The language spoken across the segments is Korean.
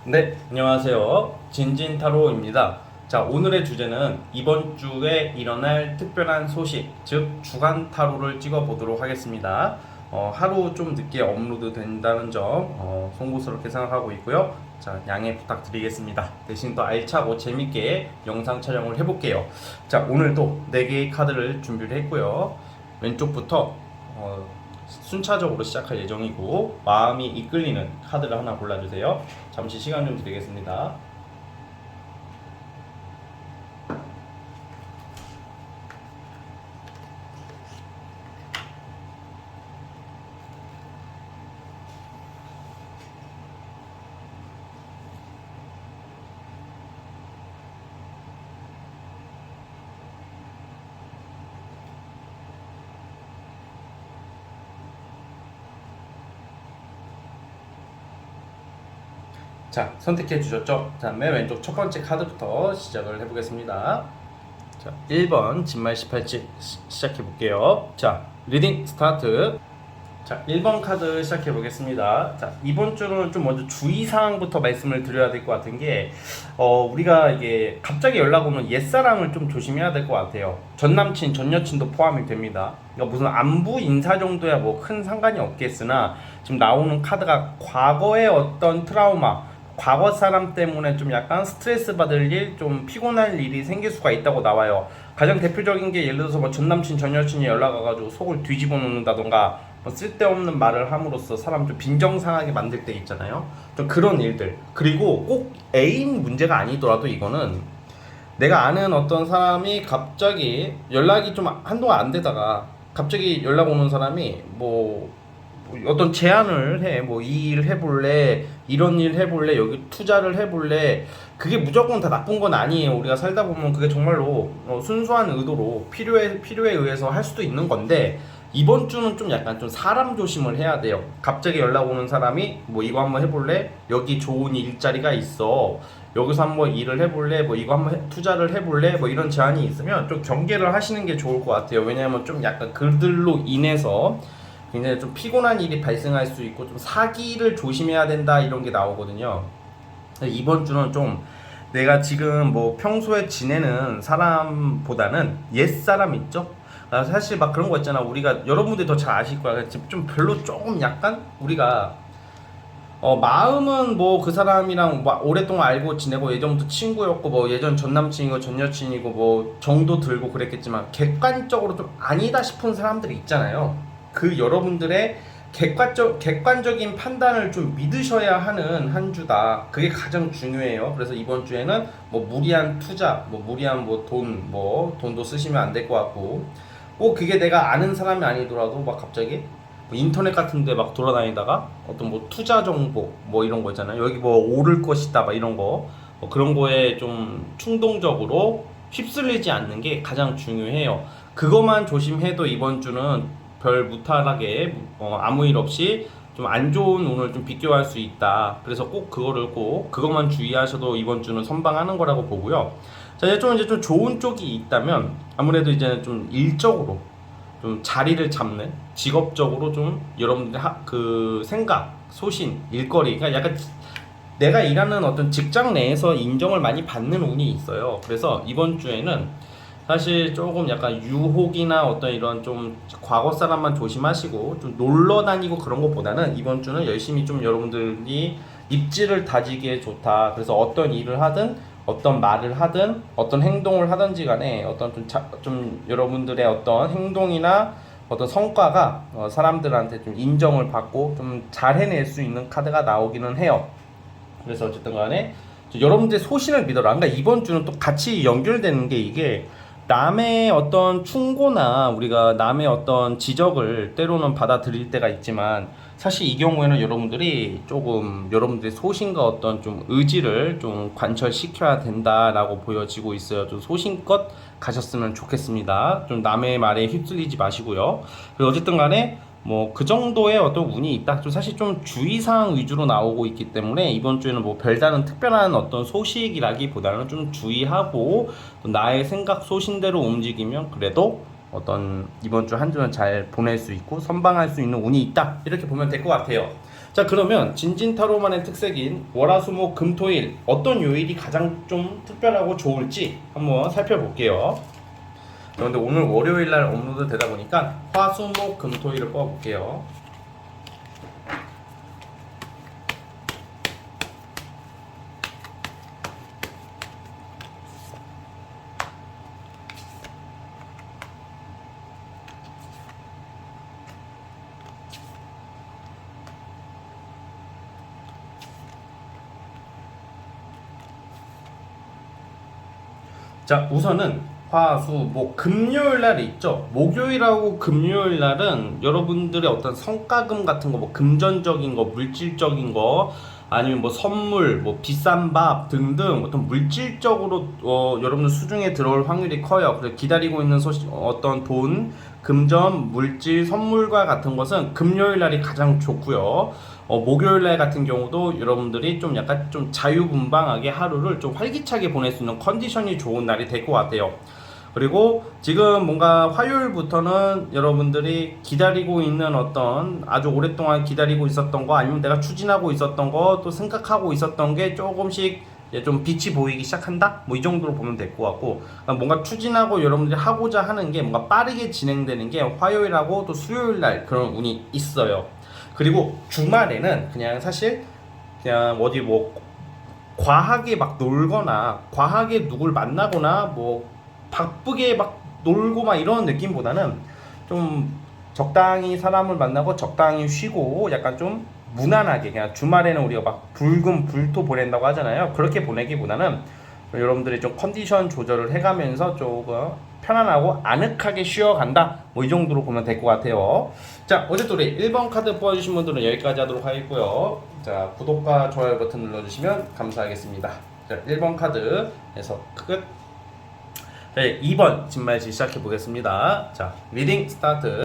네, 안녕하세요. 진진타로입니다. 자, 오늘의 주제는 이번 주에 일어날 특별한 소식, 즉 주간 타로를 찍어 보도록 하겠습니다. 하루 좀 늦게 업로드 된다는 점 송구스럽게 생각하고 있고요. 자, 양해 부탁드리겠습니다. 대신 더 알차고 재밌게 영상 촬영을 해볼게요. 자, 오늘도 4개의 카드를 준비를 했고요. 왼쪽부터 순차적으로 시작할 예정이고, 마음이 이끌리는 카드를 하나 골라주세요. 잠시 시간 좀 드리겠습니다. 자, 선택해 주셨죠? 자, 맨 왼쪽 첫 번째 카드부터 시작을 해보겠습니다. 자, 1번 진말 18지 시작해 볼게요. 자, 리딩 스타트. 자, 1번 카드 시작해 보겠습니다. 자, 이번 주는 좀 먼저 주의사항부터 말씀을 드려야 될 것 같은 게, 우리가 이게 갑자기 연락 오는 옛사랑을 좀 조심해야 될 것 같아요. 전 남친, 전 여친도 포함이 됩니다. 그러니까 무슨 안부 인사 정도야 뭐 큰 상관이 없겠으나, 지금 나오는 카드가 과거의 어떤 트라우마, 과거 사람 때문에 좀 약간 스트레스 받을 일, 좀 피곤할 일이 생길 수가 있다고 나와요. 가장 대표적인 게 예를 들어서 뭐 전 남친, 전 여친이 연락 와가지고 속을 뒤집어 놓는다던가, 뭐 쓸데없는 말을 함으로써 사람 좀 빈정상하게 만들 때 있잖아요. 좀 그런 일들. 그리고 꼭 애인 문제가 아니더라도 이거는 내가 아는 어떤 사람이 갑자기 연락이 좀 한동안 안 되다가 갑자기 연락 오는 사람이 뭐 어떤 제안을 해. 뭐 이 일 해볼래? 이런 일 해볼래? 여기 투자를 해볼래? 그게 무조건 다 나쁜 건 아니에요. 우리가 살다 보면 그게 정말로 순수한 의도로 필요에 의해서 할 수도 있는 건데, 이번 주는 좀 약간 좀 사람 조심을 해야 돼요. 갑자기 연락 오는 사람이 뭐 이거 한번 해볼래? 여기 좋은 일자리가 있어. 여기서 한번 일을 해볼래? 뭐 이거 한번 투자를 해볼래? 뭐 이런 제안이 있으면 좀 경계를 하시는 게 좋을 것 같아요. 왜냐하면 좀 약간 그들로 인해서 굉장히 좀 피곤한 일이 발생할 수 있고 좀 사기를 조심해야 된다 이런 게 나오거든요. 이번 주는 좀 내가 지금 뭐 평소에 지내는 사람보다는 옛사람 있죠? 사실 막 그런 거 있잖아. 우리가 여러분들이 더 잘 아실 거야. 좀 별로 조금 약간 우리가 마음은 뭐 그 사람이랑 오랫동안 알고 지내고 예전부터 친구였고 뭐 예전 전 남친이고 전 여친이고 뭐 정도 들고 그랬겠지만, 객관적으로 좀 아니다 싶은 사람들이 있잖아요. 그 여러분들의 객관적인 판단을 좀 믿으셔야 하는 한 주다. 그게 가장 중요해요. 그래서 이번 주에는 뭐 무리한 투자, 뭐 무리한 돈도 쓰시면 안 될 것 같고, 꼭 그게 내가 아는 사람이 아니더라도 막 갑자기 뭐 인터넷 같은데 막 돌아다니다가 어떤 뭐 투자 정보 뭐 이런 거 있잖아요. 여기 뭐 오를 것이다 막 이런 거, 그런 거에 좀 충동적으로 휩쓸리지 않는 게 가장 중요해요. 그것만 조심해도 이번 주는 별 무탈하게 아무 일 없이 좀 안 좋은 운을 좀 비껴갈 수 있다. 그래서 꼭 그것만 주의하셔도 이번 주는 선방하는 거라고 보고요. 자, 이제 좀 좋은 쪽이 있다면 아무래도 이제는 좀 일적으로 좀 자리를 잡는, 직업적으로 좀 여러분들의 그 생각, 소신, 일거리, 그러니까 약간 내가 일하는 어떤 직장 내에서 인정을 많이 받는 운이 있어요. 그래서 이번 주에는 사실 조금 약간 유혹이나 어떤 이런 좀 과거 사람만 조심하시고 좀 놀러 다니고 그런 것보다는 이번 주는 열심히 좀 여러분들이 입지를 다지기에 좋다. 그래서 어떤 일을 하든 어떤 말을 하든 어떤 행동을 하든지 간에 어떤 좀 여러분들의 어떤 행동이나 어떤 성과가 사람들한테 좀 인정을 받고 좀 잘 해낼 수 있는 카드가 나오기는 해요. 그래서 어쨌든 간에 여러분들의 소신을 믿어라. 그러니까 이번 주는 또 같이 연결되는 게, 이게 남의 어떤 충고나 우리가 남의 어떤 지적을 때로는 받아들일 때가 있지만, 사실 이 경우에는 여러분들이 조금 여러분들의 소신과 어떤 좀 의지를 좀 관철시켜야 된다라고 보여지고 있어요. 좀 소신껏 가셨으면 좋겠습니다. 좀 남의 말에 휩쓸리지 마시고요. 그리고 어쨌든 간에 뭐 그 정도의 어떤 운이 있다. 좀 사실 좀 주의사항 위주로 나오고 있기 때문에 이번 주에는 뭐 별다른 특별한 어떤 소식이라기보다는 좀 주의하고 또 나의 생각 소신대로 움직이면 그래도 어떤 이번 주 한 주는 잘 보낼 수 있고 선방할 수 있는 운이 있다. 이렇게 보면 될 것 같아요. 자, 그러면 진진타로만의 특색인 월화수목금토일 어떤 요일이 가장 좀 특별하고 좋을지 한번 살펴볼게요. 그런데 오늘 월요일 날 업로드 되다 보니까 화수목금토일을 뽑아볼게요. 자, 우선은 화수목 금요일 날 있죠. 목요일하고 금요일 날은 여러분들의 어떤 성과금 같은 거, 뭐 금전적인 거, 물질적인 거, 아니면 뭐 선물, 뭐 비싼 밥 등등 어떤 물질적으로 여러분들 수중에 들어올 확률이 커요. 그래서 기다리고 있는 어떤 돈, 금전, 물질, 선물과 같은 것은 금요일 날이 가장 좋고요. 목요일 날 같은 경우도 여러분들이 좀 약간 좀 자유분방하게 하루를 좀 활기차게 보낼 수 있는 컨디션이 좋은 날이 될 것 같아요. 그리고 지금 뭔가 화요일부터는 여러분들이 기다리고 있는 어떤 아주 오랫동안 기다리고 있었던 거, 아니면 내가 추진하고 있었던 거, 또 생각하고 있었던 게 조금씩 좀 빛이 보이기 시작한다? 뭐 이 정도로 보면 될 것 같고, 뭔가 추진하고 여러분들이 하고자 하는 게 뭔가 빠르게 진행되는 게 화요일하고 또 수요일 날 그런 운이 있어요. 그리고 주말에는 그냥 사실 그냥 어디 뭐 과하게 막 놀거나 과하게 누굴 만나거나 뭐 바쁘게 막 놀고 막 이런 느낌보다는 좀 적당히 사람을 만나고 적당히 쉬고 약간 좀 무난하게, 그냥 주말에는 우리가 막 붉은 불토 보낸다고 하잖아요. 그렇게 보내기보다는 여러분들이 좀 컨디션 조절을 해가면서 조금 편안하고 아늑하게 쉬어간다, 뭐 이 정도로 보면 될 것 같아요. 자, 어쨌든 우리 1번 카드 뽑아주신 분들은 여기까지 하도록 하겠고요. 자, 구독과 좋아요 버튼 눌러주시면 감사하겠습니다. 자, 1번 카드에서 끝. 네, 2번 진말시 시작해 보겠습니다. 자, 리딩 스타트.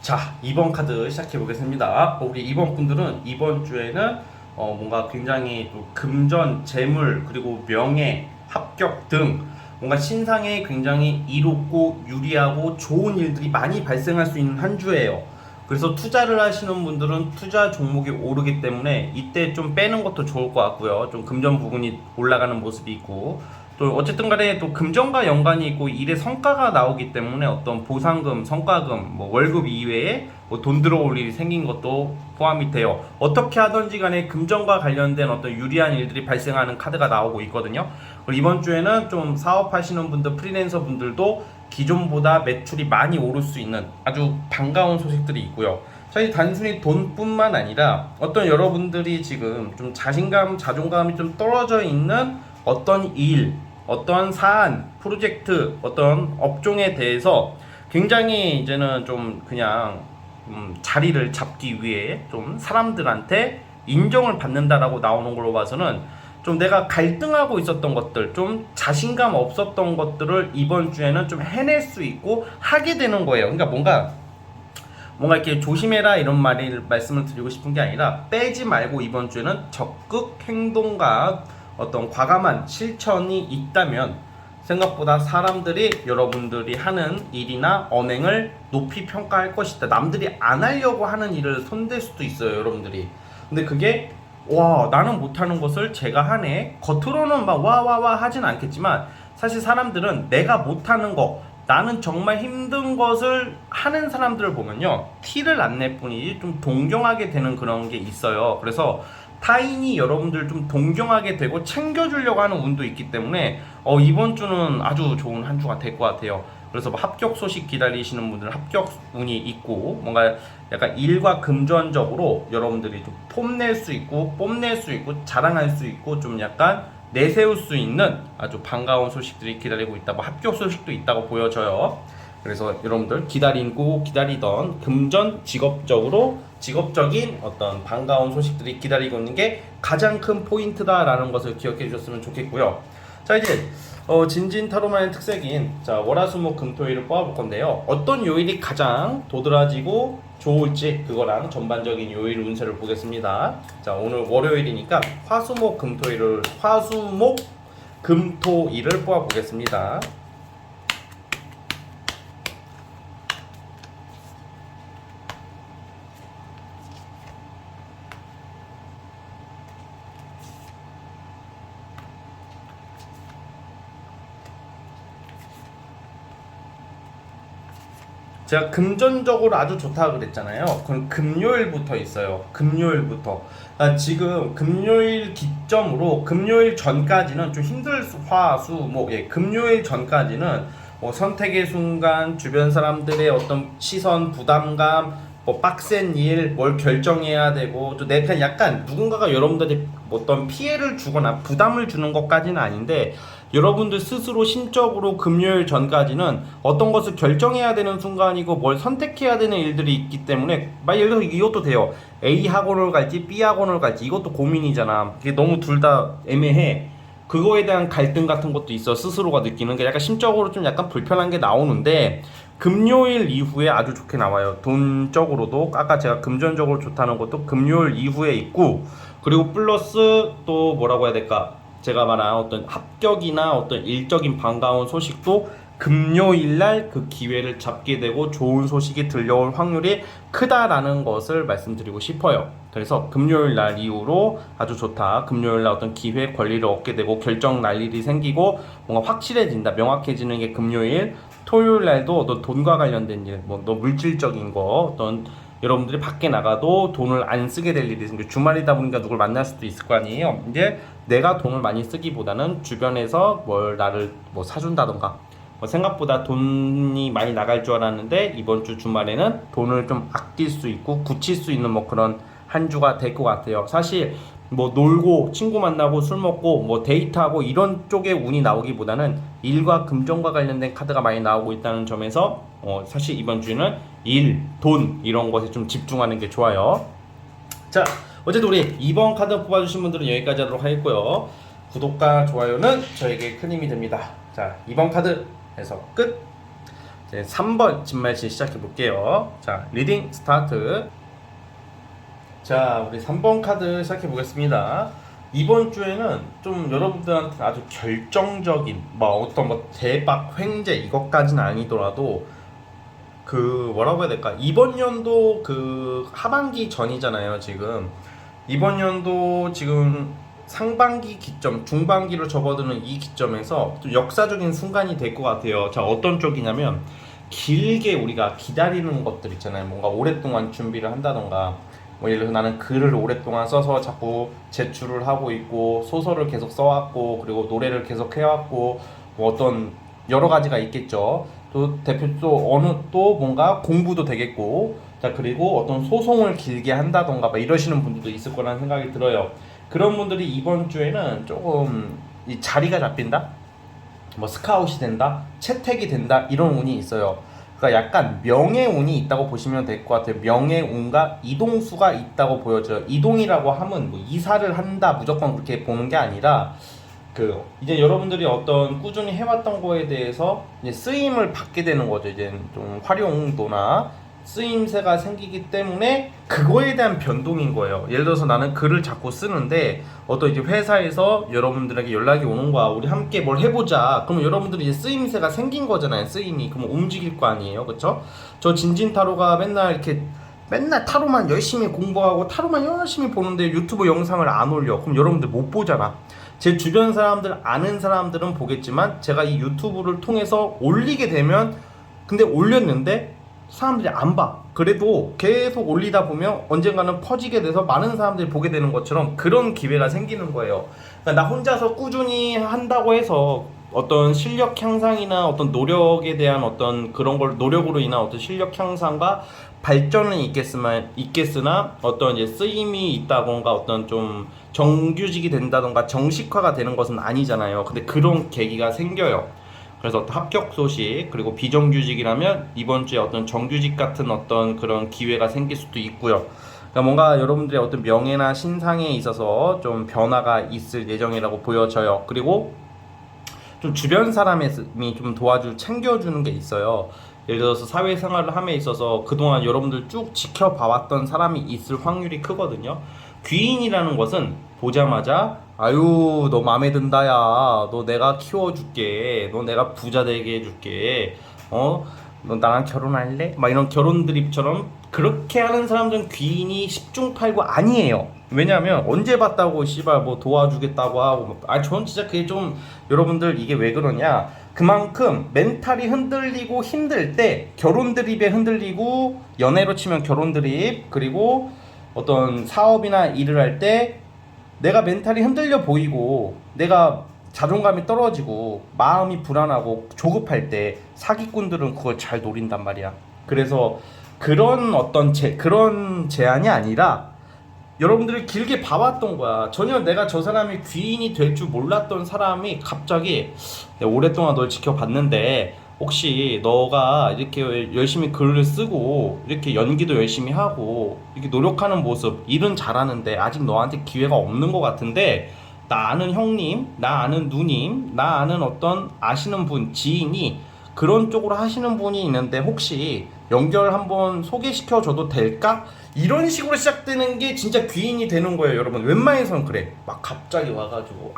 자, 2번 카드 시작해 보겠습니다. 우리 2번 분들은 이번 주에는 뭔가 굉장히 또 금전, 재물, 그리고 명예, 합격 등 뭔가 신상에 굉장히 이롭고 유리하고 좋은 일들이 많이 발생할 수 있는 한 주예요. 그래서 투자를 하시는 분들은 투자 종목이 오르기 때문에 이때 좀 빼는 것도 좋을 것 같고요. 좀 금전 부분이 올라가는 모습이 있고, 또 어쨌든 간에 또 금전과 연관이 있고 일의 성과가 나오기 때문에 어떤 보상금, 성과금, 뭐 월급 이외에 뭐 돈 들어올 일이 생긴 것도 포함이 돼요. 어떻게 하든지 간에 금전과 관련된 어떤 유리한 일들이 발생하는 카드가 나오고 있거든요. 그리고 이번 주에는 좀 사업하시는 분들, 프리랜서 분들도 기존보다 매출이 많이 오를 수 있는 아주 반가운 소식들이 있고요. 사실 단순히 돈뿐만 아니라 어떤 여러분들이 지금 좀 자신감, 자존감이 좀 떨어져 있는 어떤 일, 어떤 사안, 프로젝트, 어떤 업종에 대해서 굉장히 이제는 좀 그냥 자리를 잡기 위해 좀 사람들한테 인정을 받는다라고 나오는 걸로 봐서는 좀 내가 갈등하고 있었던 것들, 좀 자신감 없었던 것들을 이번 주에는 좀 해낼 수 있고 하게 되는 거예요. 그러니까 뭔가 이렇게 조심해라 이런 말씀을 드리고 싶은 게 아니라, 빼지 말고 이번 주에는 적극 행동과 어떤 과감한 실천이 있다면 생각보다 사람들이 여러분들이 하는 일이나 언행을 높이 평가할 것이다. 남들이 안 하려고 하는 일을 손댈 수도 있어요, 여러분들이. 근데 그게 와, 나는 못하는 것을 제가 하네, 겉으로는 막 와와와 하진 않겠지만 사실 사람들은 내가 못하는 거, 나는 정말 힘든 것을 하는 사람들을 보면요, 티를 안 낼 뿐이지 좀 동경하게 되는 그런 게 있어요. 그래서 타인이 여러분들 좀 동경하게 되고 챙겨주려고 하는 운도 있기 때문에 이번 주는 아주 좋은 한 주가 될 것 같아요. 그래서 뭐 합격 소식 기다리시는 분들은 합격 운이 있고, 뭔가 약간 일과 금전적으로 여러분들이 좀 뽐낼 수 있고 뽐낼 수 있고 자랑할 수 있고 좀 약간 내세울 수 있는 아주 반가운 소식들이 기다리고 있다. 뭐 합격 소식도 있다고 보여져요. 그래서 여러분들 기다리던 금전, 직업적인 어떤 반가운 소식들이 기다리고 있는 게 가장 큰 포인트다라는 것을 기억해 주셨으면 좋겠고요. 자, 이제 진진타로만의 특색인 월화수목금토일을 뽑아볼 건데요. 어떤 요일이 가장 도드라지고 좋을지 그거랑 전반적인 요일 운세를 보겠습니다. 자, 오늘 월요일이니까 화수목금토일을 뽑아보겠습니다. 제가 금전적으로 아주 좋다고 그랬잖아요. 그럼 금요일부터 있어요. 금요일부터. 지금 금요일 기점으로 금요일 전까지는 좀 힘들 화수 금요일 전까지는 뭐 선택의 순간 주변 사람들의 어떤 시선 부담감 뭐 빡센 일 뭘 결정해야 되고 또 내가 약간 누군가가 여러분들한테 어떤 피해를 주거나 부담을 주는 것까지는 아닌데 여러분들 스스로 심적으로 금요일 전까지는 어떤 것을 결정해야 되는 순간이고 뭘 선택해야 되는 일들이 있기 때문에 예를 들어서 이것도 돼요. A 학원을 갈지 B 학원을 갈지 이것도 고민이잖아. 이게 너무 둘 다 애매해. 그거에 대한 갈등 같은 것도 있어. 스스로가 느끼는 게 약간 심적으로 좀 약간 불편한 게 나오는데 금요일 이후에 아주 좋게 나와요. 돈적으로도 아까 제가 금전적으로 좋다는 것도 금요일 이후에 있고 그리고 플러스 또 뭐라고 해야 될까? 제가 말한 어떤 합격이나 어떤 일적인 반가운 소식도 금요일날 그 기회를 잡게 되고 좋은 소식이 들려올 확률이 크다라는 것을 말씀드리고 싶어요. 그래서 금요일날 이후로 아주 좋다. 금요일날 어떤 기회 권리를 얻게 되고 결정 날 일이 생기고 뭔가 확실해진다. 명확해지는 게 금요일. 토요일날도 어떤 돈과 관련된 일, 뭐 물질적인 거, 어떤 여러분들이 밖에 나가도 돈을 안 쓰게 될 일이 생겨. 주말이다 보니까 누굴 만날 수도 있을 거 아니에요. 이제 내가 돈을 많이 쓰기보다는 주변에서 뭘 나를 뭐 사준다던가 생각보다 돈이 많이 나갈 줄 알았는데 이번 주 주말에는 돈을 좀 아낄 수 있고 굳힐 수 있는 뭐 그런 한 주가 될 것 같아요. 사실 뭐 놀고 친구 만나고 술 먹고 뭐 데이트하고 이런 쪽의 운이 나오기보다는 일과 금전과 관련된 카드가 많이 나오고 있다는 점에서 사실 이번 주는 일, 돈 이런 것에 좀 집중하는 게 좋아요. 자, 어쨌든 우리 2번 카드 뽑아주신 분들은 여기까지 하도록 하겠고요. 구독과 좋아요는 저에게 큰 힘이 됩니다. 자, 2번 카드 해서 끝. 이제 3번 진말씨 시작해 볼게요. 자, 리딩 스타트. 자, 우리 3번 카드 시작해 보겠습니다. 이번 주에는 좀 여러분들한테 아주 결정적인 어떤 대박 횡재 이것까지는 아니더라도 그 뭐라고 해야 될까? 이번 연도 그 하반기 전이잖아요, 지금. 이번 연도 지금 상반기 기점, 중반기로 접어드는 이 기점에서 좀 역사적인 순간이 될 것 같아요. 자, 어떤 쪽이냐면 길게 우리가 기다리는 것들 있잖아요. 뭔가 오랫동안 준비를 한다던가 예를 들어서 나는 글을 오랫동안 써서 자꾸 제출을 하고 있고 소설을 계속 써왔고 그리고 노래를 계속 해왔고 어떤 여러 가지가 있겠죠. 또 대표 또 뭔가 공부도 되겠고 자 그리고 어떤 소송을 길게 한다던가 이러시는 분들도 있을 거라는 생각이 들어요. 그런 분들이 이번 주에는 조금 이 자리가 잡힌다, 스카웃이 된다, 채택이 된다 이런 운이 있어요. 그러니까 약간 명예운이 있다고 보시면 될 것 같아요. 명예운과 이동수가 있다고 보여져요. 이동이라고 하면 이사를 한다 무조건 그렇게 보는 게 아니라 이제 여러분들이 어떤 꾸준히 해왔던 거에 대해서 이제 쓰임을 받게 되는 거죠. 이제 좀 활용도나 쓰임새가 생기기 때문에 그거에 대한 변동인 거예요. 예를 들어서 나는 글을 자꾸 쓰는데 어떤 이제 회사에서 여러분들에게 연락이 오는 거야. 우리 함께 뭘 해보자. 그러면 여러분들이 이제 쓰임새가 생긴 거잖아요. 쓰임이. 그러면 움직일 거 아니에요. 그쵸? 저 진진타로가 맨날 타로만 열심히 공부하고 타로만 열심히 보는데 유튜브 영상을 안 올려. 그럼 여러분들 못 보잖아. 제 주변 사람들 아는 사람들은 보겠지만 제가 이 유튜브를 통해서 올리게 되면 근데 올렸는데 사람들이 안 봐. 그래도 계속 올리다 보면 언젠가는 퍼지게 돼서 많은 사람들이 보게 되는 것처럼 그런 기회가 생기는 거예요. 그러니까 나 혼자서 꾸준히 한다고 해서 어떤 실력 향상이나 어떤 노력에 대한 어떤 그런 걸 노력으로 인한 어떤 실력 향상과 발전은 있겠으나 어떤 이제 쓰임이 있다던가 어떤 좀 정규직이 된다던가 정식화가 되는 것은 아니잖아요. 근데 그런 계기가 생겨요. 그래서 합격 소식 그리고 비정규직이라면 이번 주에 어떤 정규직 같은 어떤 그런 기회가 생길 수도 있고요. 그러니까 뭔가 여러분들의 어떤 명예나 신상에 있어서 좀 변화가 있을 예정이라고 보여져요. 그리고 좀 주변 사람이 좀 챙겨주는 게 있어요. 예를 들어서 사회생활을 함에 있어서 그동안 여러분들 쭉 지켜봐왔던 사람이 있을 확률이 크거든요. 귀인이라는 것은 보자마자 아유 너 마음에 든다 야 너 내가 키워줄게 너 내가 부자 되게 해줄게 너 나랑 결혼할래? 이런 결혼 드립처럼 그렇게 하는 사람들은 귀인이 10중 8구 아니에요. 왜냐하면 언제 봤다고 씨발 뭐 도와주겠다고 하고 전 진짜 그게 좀 여러분들 이게 왜 그러냐 그만큼 멘탈이 흔들리고 힘들 때 결혼 드립에 흔들리고 연애로 치면 결혼 드립 그리고 어떤 사업이나 일을 할 때 내가 멘탈이 흔들려 보이고 내가 자존감이 떨어지고 마음이 불안하고 조급할 때 사기꾼들은 그걸 잘 노린단 말이야. 그래서 그런 어떤 그런 제안이 아니라 여러분들이 길게 봐왔던 거야. 전혀 내가 저 사람이 귀인이 될 줄 몰랐던 사람이 갑자기 내가 오랫동안 널 지켜봤는데 혹시 너가 이렇게 열심히 글을 쓰고 이렇게 연기도 열심히 하고 이렇게 노력하는 모습 일은 잘하는데 아직 너한테 기회가 없는 것 같은데 나 아는 형님, 나 아는 누님, 나 아는 어떤 아시는 분, 지인이 그런 쪽으로 하시는 분이 있는데 혹시 연결 한번 소개시켜줘도 될까? 이런 식으로 시작되는 게 진짜 귀인이 되는 거예요, 여러분. 웬만해서는 그래. 막 갑자기 와가지고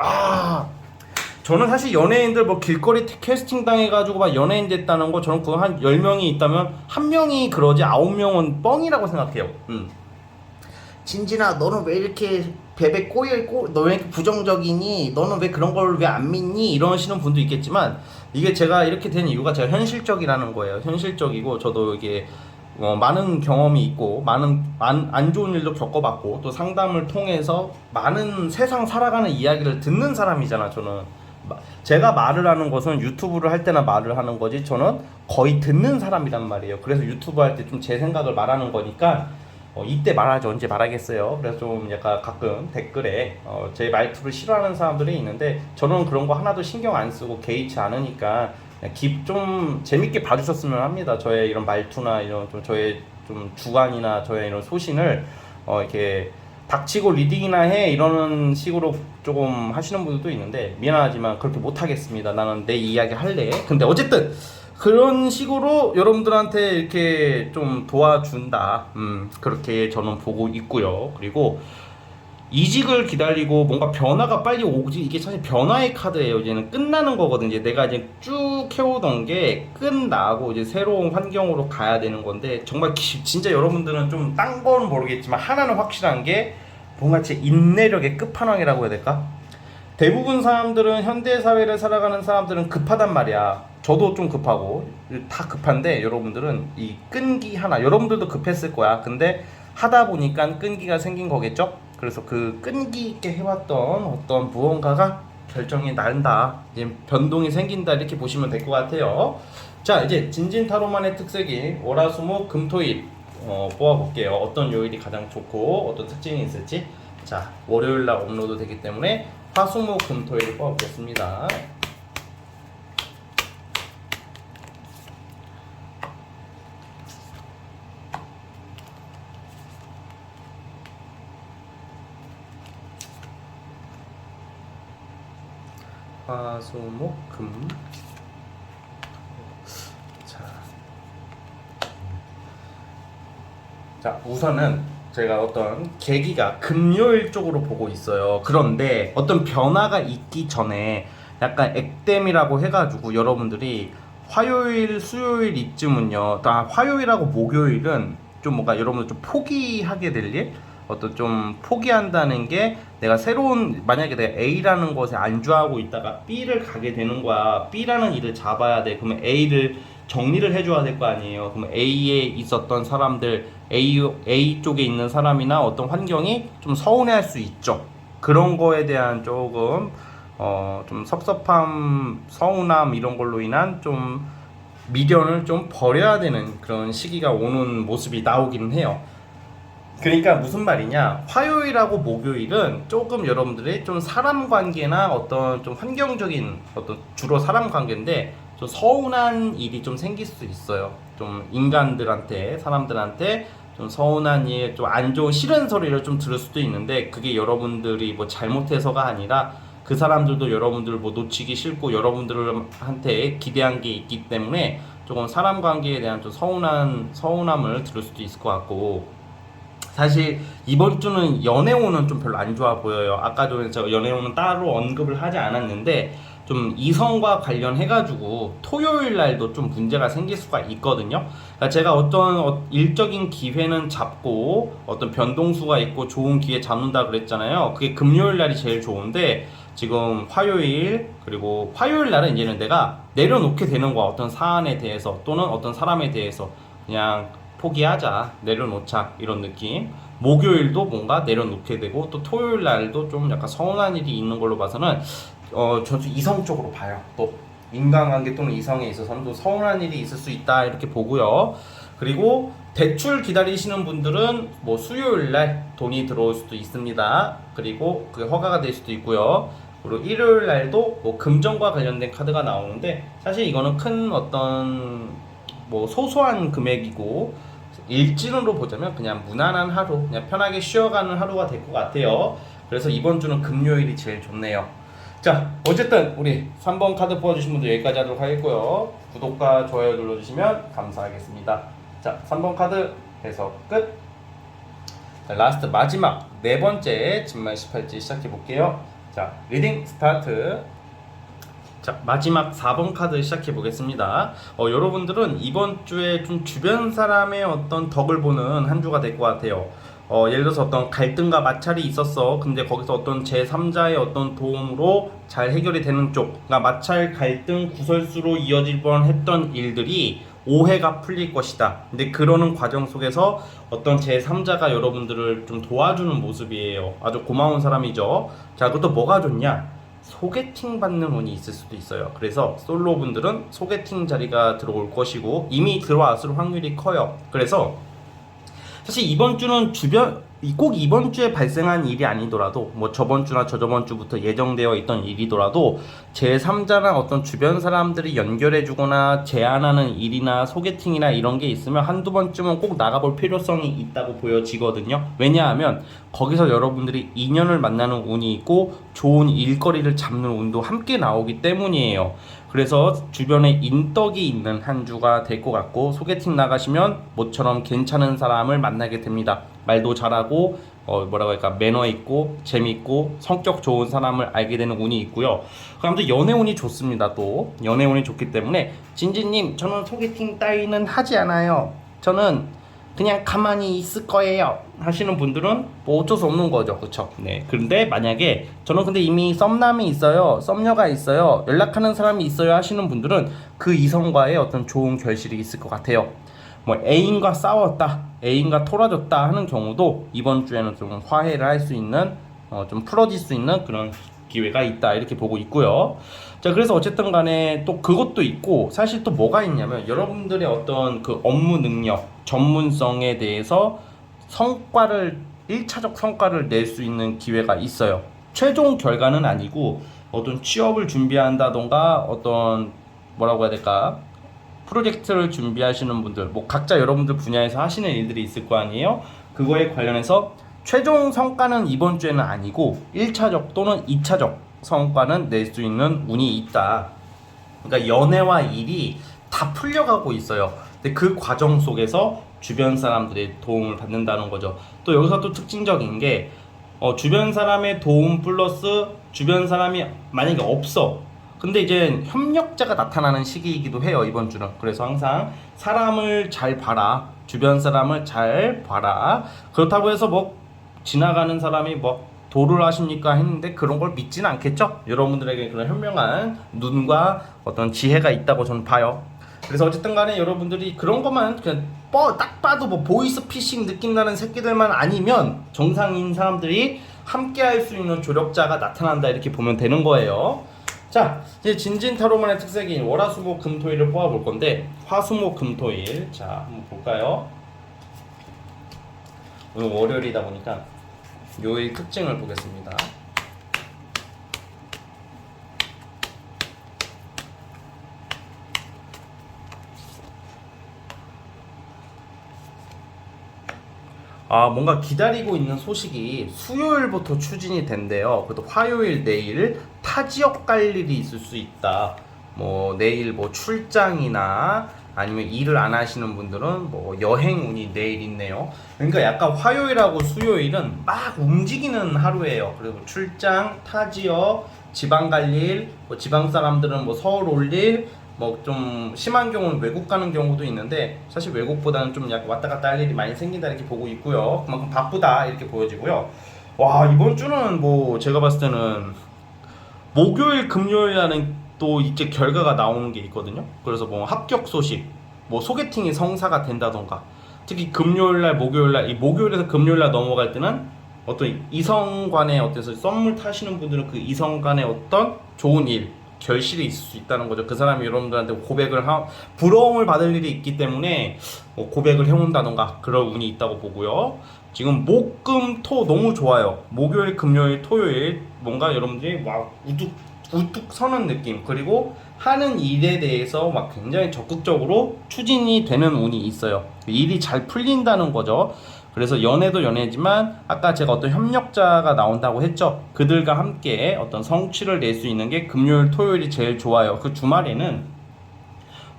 저는 사실 연예인들 뭐 길거리 캐스팅 당해가지고 막 연예인 됐다는 거 저는 그거 한 10명이 있다면 한 명이 그러지 9명은 뻥이라고 생각해요. 진진아 너는 왜 이렇게 베베 꼬여있고 너 왜 이렇게 부정적이니? 너는 왜 그런 걸 왜 안 믿니? 이러시는 분도 있겠지만 이게 제가 이렇게 된 이유가 제가 현실적이라는 거예요. 현실적이고 저도 이게 많은 경험이 있고 많은 안 좋은 일도 겪어봤고 또 상담을 통해서 많은 세상 살아가는 이야기를 듣는 사람이잖아. 저는 제가 말을 하는 것은 유튜브를 할 때나 말을 하는 거지 저는 거의 듣는 사람이란 말이에요. 그래서 유튜브 할 때 좀 제 생각을 말하는 거니까 이때 말하지 언제 말하겠어요. 그래서 좀 약간 가끔 댓글에 제 말투를 싫어하는 사람들이 있는데 저는 그런 거 하나도 신경 안 쓰고 개의치 않으니까 좀 재밌게 봐주셨으면 합니다. 저의 이런 말투나 이런 좀 저의 좀 주관이나 저의 이런 소신을 이렇게 닥치고 리딩이나 해 이러는 식으로 조금 하시는 분들도 있는데 미안하지만 그렇게 못하겠습니다. 나는 내 이야기 할래. 근데 어쨌든 그런 식으로 여러분들한테 이렇게 좀 도와준다. 그렇게 저는 보고 있고요. 그리고 이직을 기다리고 뭔가 변화가 빨리 오지. 이게 사실 변화의 카드예요. 이제는 끝나는 거거든. 이제 내가 이제 쭉 해오던 게 끝나고 이제 새로운 환경으로 가야 되는 건데 정말 진짜 여러분들은 좀 딴 건 모르겠지만 하나는 확실한 게 뭔가 제 인내력의 끝판왕이라고 해야 될까? 대부분 사람들은 현대 사회를 살아가는 사람들은 급하단 말이야. 저도 좀 급하고 다 급한데 여러분들은 이 끈기 하나 여러분들도 급했을 거야. 근데 하다 보니까 끈기가 생긴 거겠죠? 그래서 그 끈기 있게 해왔던 어떤 무언가가 결정이 난다. 이제 변동이 생긴다. 이렇게 보시면 될 것 같아요. 자, 이제 진진타로만의 특색인 월화수목 금토일 뽑아볼게요. 어떤 요일이 가장 좋고 어떤 특징이 있을지. 자, 월요일날 업로드 되기 때문에 화수목 금토일을 뽑아보겠습니다. 화수목금. 자, 우선은 제가 어떤 계기가 금요일 쪽으로 보고 있어요. 그런데 어떤 변화가 있기 전에 약간 액땜이라고 해가지고 여러분들이 화요일, 수요일 이쯤은요. 화요일하고 목요일은 좀 뭔가 여러분들 좀 포기하게 될 일? 어떤 좀 포기한다는 게 내가 새로운 만약에 내가 A라는 것에 안주하고 있다가 B를 가게 되는 거야. B라는 일을 잡아야 돼. 그러면 A를 정리를 해줘야 될 거 아니에요. 그럼 A에 있었던 사람들, A 쪽에 있는 사람이나 어떤 환경이 좀 서운해할 수 있죠. 그런 거에 대한 조금 좀 섭섭함, 서운함 이런 걸로 인한 좀 미련을 좀 버려야 되는 그런 시기가 오는 모습이 나오기는 해요. 그러니까 무슨 말이냐, 화요일하고 목요일은 조금 여러분들의 좀 사람 관계나 어떤 좀 환경적인 어떤 주로 사람 관계인데 좀 서운한 일이 좀 생길 수 있어요. 좀 인간들한테, 사람들한테 좀 서운한 일, 좀 안 좋은 싫은 소리를 좀 들을 수도 있는데 그게 여러분들이 뭐 잘못해서가 아니라 그 사람들도 여러분들 뭐 놓치기 싫고 여러분들한테 기대한 게 있기 때문에 조금 사람 관계에 대한 좀 서운함을 들을 수도 있을 것 같고, 사실 이번 주는 연애운은 좀 별로 안 좋아 보여요. 아까 전에 제가 연애운은 따로 언급을 하지 않았는데 좀 이성과 관련해가지고 토요일 날도 좀 문제가 생길 수가 있거든요. 그러니까 제가 어떤 일적인 기회는 잡고 어떤 변동수가 있고 좋은 기회 잡는다 그랬잖아요. 그게 금요일 날이 제일 좋은데 지금 화요일 그리고 화요일 날은 이제는 내가 내려놓게 되는 거야. 어떤 사안에 대해서 또는 어떤 사람에 대해서 그냥 포기하자, 내려놓자 이런 느낌. 목요일도 뭔가 내려놓게 되고 또 토요일 날도 좀 약간 서운한 일이 있는 걸로 봐서는 저도 이성적으로 봐요. 또 인간관계 또는 이성에 있어서는 또 서운한 일이 있을 수 있다 이렇게 보고요. 그리고 대출 기다리시는 분들은 뭐 수요일 날 돈이 들어올 수도 있습니다. 그리고 그게 허가가 될 수도 있고요. 그리고 일요일 날도 뭐 금전과 관련된 카드가 나오는데 사실 이거는 큰 어떤 뭐 소소한 금액이고 일진으로 보자면 그냥 무난한 하루, 그냥 편하게 쉬어가는 하루가 될 것 같아요. 그래서 이번 주는 금요일이 제일 좋네요. 자, 어쨌든 우리 3번 카드 뽑아주신 분들 여기까지 하도록 하겠고요. 구독과 좋아요 눌러주시면 감사하겠습니다. 자, 3번 카드 해석 끝. 자, 라스트 마지막 네 번째 진말 18지 시작해 볼게요. 자, 리딩 스타트. 자, 마지막 4번 카드 시작해 보겠습니다. 여러분들은 이번 주에 좀 주변 사람의 어떤 덕을 보는 한 주가 될 것 같아요. 예를 들어서 어떤 갈등과 마찰이 있었어. 근데 거기서 어떤 제3자의 어떤 도움으로 잘 해결이 되는 쪽, 그러니까 마찰, 갈등, 구설수로 이어질 뻔했던 일들이 오해가 풀릴 것이다. 근데 그러는 과정 속에서 어떤 제3자가 여러분들을 좀 도와주는 모습이에요. 아주 고마운 사람이죠. 자, 그것도 뭐가 좋냐? 소개팅 받는 운이 있을 수도 있어요. 그래서 솔로 분들은 소개팅 자리가 들어올 것이고 이미 들어왔을 확률이 커요. 그래서 사실 이번 주는 꼭 이번 주에 발생한 일이 아니더라도 뭐 저번 주나 저저번 주부터 예정되어 있던 일이더라도 제3자나 어떤 주변 사람들이 연결해 주거나 제안하는 일이나 소개팅이나 이런 게 있으면 한두 번쯤은 꼭 나가볼 필요성이 있다고 보여지거든요. 왜냐하면 거기서 여러분들이 인연을 만나는 운이 있고 좋은 일거리를 잡는 운도 함께 나오기 때문이에요. 그래서 주변에 인덕이 있는 한 주가 될 것 같고 소개팅 나가시면 모처럼 괜찮은 사람을 만나게 됩니다. 말도 잘하고 뭐라고 할까 매너 있고 재밌고 성격 좋은 사람을 알게 되는 운이 있고요. 그다음 또 연애 운이 좋습니다. 또 연애 운이 좋기 때문에 진진님 저는 소개팅 따위는 하지 않아요. 저는 그냥 가만히 있을 거예요 하시는 분들은 뭐 어쩔 수 없는 거죠. 그쵸? 네. 그런데 만약에 저는 근데 이미 썸남이 있어요, 썸녀가 있어요, 연락하는 사람이 있어요 하시는 분들은 그 이성과의 어떤 좋은 결실이 있을 것 같아요. 뭐 애인과 싸웠다, 애인과 토라졌다 하는 경우도 이번 주에는 좀 화해를 할 수 있는 좀 풀어질 수 있는 그런 기회가 있다 이렇게 보고 있고요. 자, 그래서 어쨌든 간에 또 그것도 있고 사실 또 뭐가 있냐면 여러분들의 어떤 그 업무 능력, 전문성에 대해서 성과를 1차적 성과를 낼 수 있는 기회가 있어요. 최종 결과는 아니고 어떤 취업을 준비한다던가 어떤 뭐라고 해야 될까? 프로젝트를 준비하시는 분들, 뭐 각자 여러분들 분야에서 하시는 일들이 있을 거 아니에요? 그거에 관련해서 최종 성과는 이번 주에는 아니고 1차적 또는 2차적 성과는 낼 수 있는 운이 있다. 그러니까 연애와 일이 다 풀려가고 있어요. 근데 그 과정 속에서 주변 사람들의 도움을 받는다는 거죠. 또 여기서 또 특징적인 게 주변 사람의 도움 플러스 주변 사람이 만약에 없어. 근데 이제 협력자가 나타나는 시기이기도 해요, 이번 주는. 그래서 항상 사람을 잘 봐라. 주변 사람을 잘 봐라. 그렇다고 해서 뭐 지나가는 사람이 뭐 도를 하십니까 했는데 그런 걸 믿지는 않겠죠? 여러분들에게 그런 현명한 눈과 어떤 지혜가 있다고 저는 봐요. 그래서 어쨌든 간에 여러분들이 그런 것만 그냥 딱 봐도 뭐 보이스피싱 느낌 나는 새끼들만 아니면 정상인 사람들이 함께 할 수 있는 조력자가 나타난다 이렇게 보면 되는 거예요. 자, 이제 진진타로만의 특색인 월화수목금토일을 뽑아볼 건데 화수목금토일 자 한번 볼까요? 오늘 월요일이다 보니까 요일 특징을 보겠습니다. 뭔가 기다리고 있는 소식이 수요일부터 추진이 된대요. 그래도 화요일, 내일 타 지역 갈 일이 있을 수 있다. 뭐 내일 뭐 출장이나 아니면 일을 안 하시는 분들은 뭐 여행 운이 내일 있네요. 그러니까 약간 화요일하고 수요일은 막 움직이는 하루예요. 그리고 출장, 타 지역, 지방 갈 일, 뭐 지방 사람들은 뭐 서울 올 일, 뭐 좀 심한 경우는 외국 가는 경우도 있는데 사실 외국보다는 좀 약간 왔다 갔다 할 일이 많이 생긴다 이렇게 보고 있고요. 그만큼 바쁘다 이렇게 보여지고요. 와, 이번 주는 뭐 제가 봤을 때는 목요일 금요일 날은 또 이제 결과가 나오는 게 있거든요. 그래서 뭐 합격 소식, 뭐 소개팅이 성사가 된다던가, 특히 금요일 날 목요일 날, 이 목요일에서 금요일 날 넘어갈 때는 어떤 이성 간의 어떤 썸을 타시는 분들은 그 이성 간의 어떤 좋은 일, 결실이 있을 수 있다는 거죠. 그 사람이 여러분들한테 부러움을 받을 일이 있기 때문에 뭐 고백을 해온다던가 그럴 운이 있다고 보고요. 지금 목, 금, 토 너무 좋아요. 목요일, 금요일, 토요일 뭔가 여러분들이 막 우뚝 서는 느낌, 그리고 하는 일에 대해서 막 굉장히 적극적으로 추진이 되는 운이 있어요. 일이 잘 풀린다는 거죠. 그래서 연애도 연애지만 아까 제가 어떤 협력자가 나온다고 했죠. 그들과 함께 어떤 성취를 낼 수 있는 게 금요일, 토요일이 제일 좋아요. 그 주말에는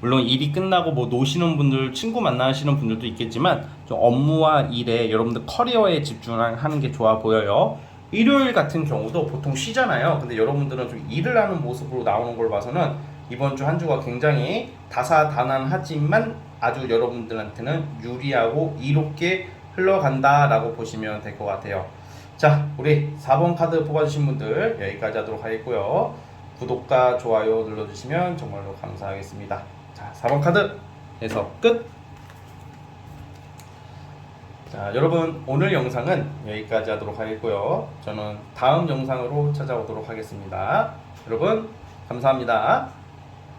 물론 일이 끝나고 뭐 노시는 분들, 친구 만나시는 분들도 있겠지만 좀 업무와 일에 여러분들 커리어에 집중하는 게 좋아 보여요. 일요일 같은 경우도 보통 쉬잖아요. 근데 여러분들은 좀 일을 하는 모습으로 나오는 걸 봐서는 이번 주 한 주가 굉장히 다사다난하지만 아주 여러분들한테는 유리하고 이롭게 흘러간다라고 보시면 될 것 같아요. 자, 우리 4번 카드 뽑아주신 분들 여기까지 하도록 하겠고요. 구독과 좋아요 눌러주시면 정말로 감사하겠습니다. 자, 4번 카드에서 끝! 자, 여러분 오늘 영상은 여기까지 하도록 하겠고요. 저는 다음 영상으로 찾아오도록 하겠습니다. 여러분 감사합니다.